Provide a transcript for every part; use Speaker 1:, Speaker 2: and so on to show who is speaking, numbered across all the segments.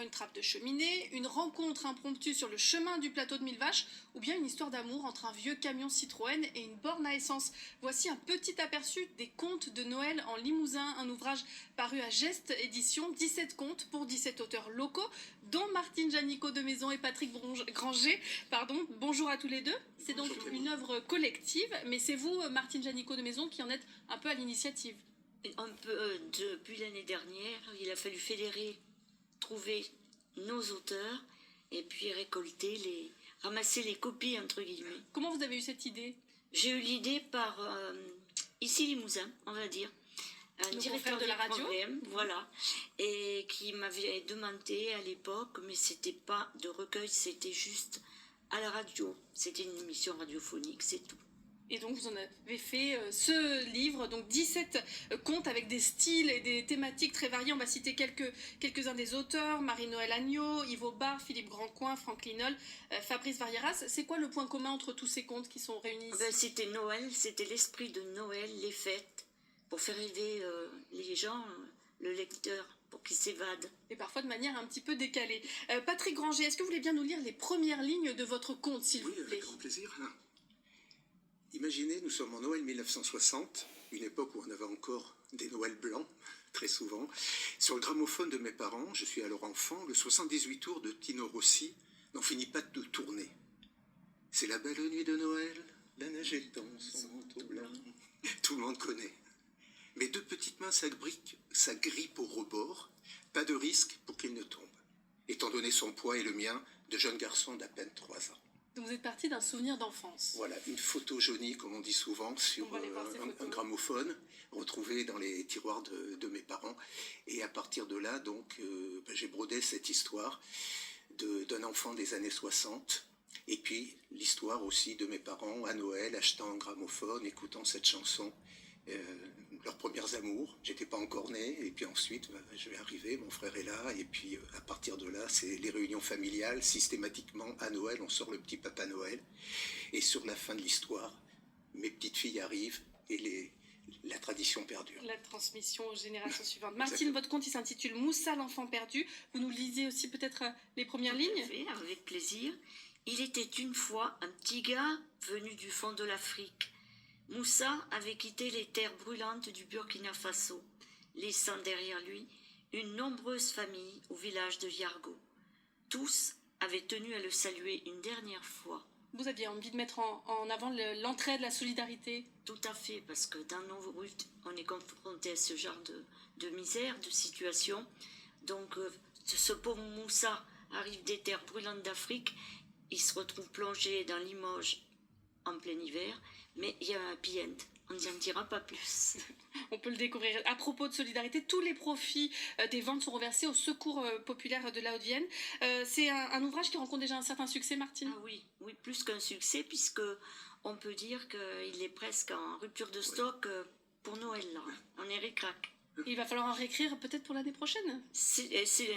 Speaker 1: une trappe de cheminée, une rencontre impromptue sur le chemin du plateau de Millevaches ou bien une histoire d'amour entre un vieux camion Citroën et une borne à essence. Voici un petit aperçu des contes de Noël en Limousin, un ouvrage paru à Geste Édition, 17 contes pour 17 auteurs locaux, dont Martine Janico de Maison et Patrick Granger. Bonjour à tous les deux. C'est donc une œuvre collective, mais c'est vous, Martine Janico de Maison, qui en êtes un peu à l'initiative.
Speaker 2: Un peu depuis l'année dernière, il a fallu fédérer, trouver nos auteurs et puis ramasser les copies entre guillemets.
Speaker 1: Comment vous avez eu cette idée?
Speaker 2: J'ai eu l'idée par ici Limousin, on va dire, un directeur
Speaker 1: de la radio,
Speaker 2: programme, voilà, et qui m'avait demandé à l'époque, mais c'était pas de recueil, c'était juste à la radio, c'était une émission radiophonique, c'est tout.
Speaker 1: Et donc vous en avez fait ce livre, donc 17 contes avec des styles et des thématiques très variées. On va citer quelques-uns des auteurs: Marie-Noël Agneau, Yves Aubard, Philippe Grandcoin, Franck Linol, Fabrice Varieras. C'est quoi le point commun entre tous ces contes qui sont réunis ici?
Speaker 2: C'était Noël, c'était l'esprit de Noël, les fêtes, pour faire rêver les gens, le lecteur, pour qu'il s'évade.
Speaker 1: Et parfois de manière un petit peu décalée. Patrick Granger, est-ce que vous voulez bien nous lire les premières lignes de votre conte, s'il vous plaît?
Speaker 3: Oui, avec grand plaisir. Imaginez, nous sommes en Noël 1960, une époque où on avait encore des Noëls blancs, très souvent. Sur le gramophone de mes parents, je suis alors enfant, le 78 tours de Tino Rossi n'en finit pas de tourner. C'est la belle nuit de Noël, la neige étend son manteau blanc. Tout le monde connaît. Mes deux petites mains s'agrippent au rebord, pas de risque pour qu'il ne tombe, étant donné son poids et le mien de jeune garçon d'à peine 3 ans.
Speaker 1: Donc vous êtes parti d'un souvenir d'enfance.
Speaker 3: Voilà, une photo jaunie, comme on dit souvent, sur un gramophone, retrouvé dans les tiroirs de mes parents. Et à partir de là, donc, j'ai brodé cette histoire d'un enfant des années 60. Et puis, l'histoire aussi de mes parents à Noël, achetant un gramophone, écoutant cette chanson, leurs premiers amours. J'étais pas encore né, et puis ensuite je vais arriver, mon frère est là, et puis à partir de là c'est les réunions familiales. Systématiquement à Noël on sort le petit Papa Noël, et sur la fin de l'histoire mes petites filles arrivent et la tradition perdure.
Speaker 1: La transmission aux générations suivantes. Martine, votre conte il s'intitule Moussa l'enfant perdu. Vous nous lisez aussi peut-être les premières lignes?
Speaker 2: Tout à fait, avec plaisir. Il était une fois un petit gars venu du fond de l'Afrique. Moussa avait quitté les terres brûlantes du Burkina Faso, laissant derrière lui une nombreuse famille au village de Yargo. Tous avaient tenu à le saluer une dernière fois.
Speaker 1: Vous aviez envie de mettre en avant l'entraide, la solidarité?
Speaker 2: Tout à fait, parce que dans nos rues, on est confronté à ce genre de misère, de situation. Donc, ce pauvre Moussa arrive des terres brûlantes d'Afrique, il se retrouve plongé dans Limoges en plein hiver, mais il y a un happy end, on n'en dira pas plus.
Speaker 1: On peut le découvrir. À propos de solidarité, tous les profits des ventes sont reversés au Secours populaire de la Haute-Vienne. C'est un ouvrage qui rencontre déjà un certain succès, Martine?
Speaker 2: Ah oui, plus qu'un succès, puisque on peut dire qu'il est presque en rupture de stock pour Noël, là. On est ric-rac.
Speaker 1: Il va falloir en réécrire peut-être pour l'année prochaine.
Speaker 2: C'est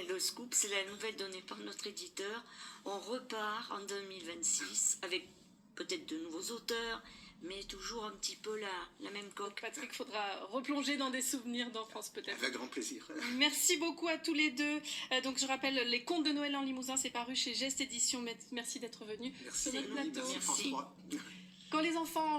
Speaker 2: le scoop, c'est la nouvelle donnée par notre éditeur. On repart en 2026 avec peut-être de nouveaux auteurs, mais toujours un petit peu la même coque.
Speaker 1: Patrick, faudra replonger dans des souvenirs d'enfance peut-être.
Speaker 3: Avec grand plaisir.
Speaker 1: Merci beaucoup à tous les deux. Donc je rappelle, les contes de Noël en Limousin, c'est paru chez Geste Édition. Merci d'être venus sur notre plateau.
Speaker 2: Merci.
Speaker 1: Quand les enfants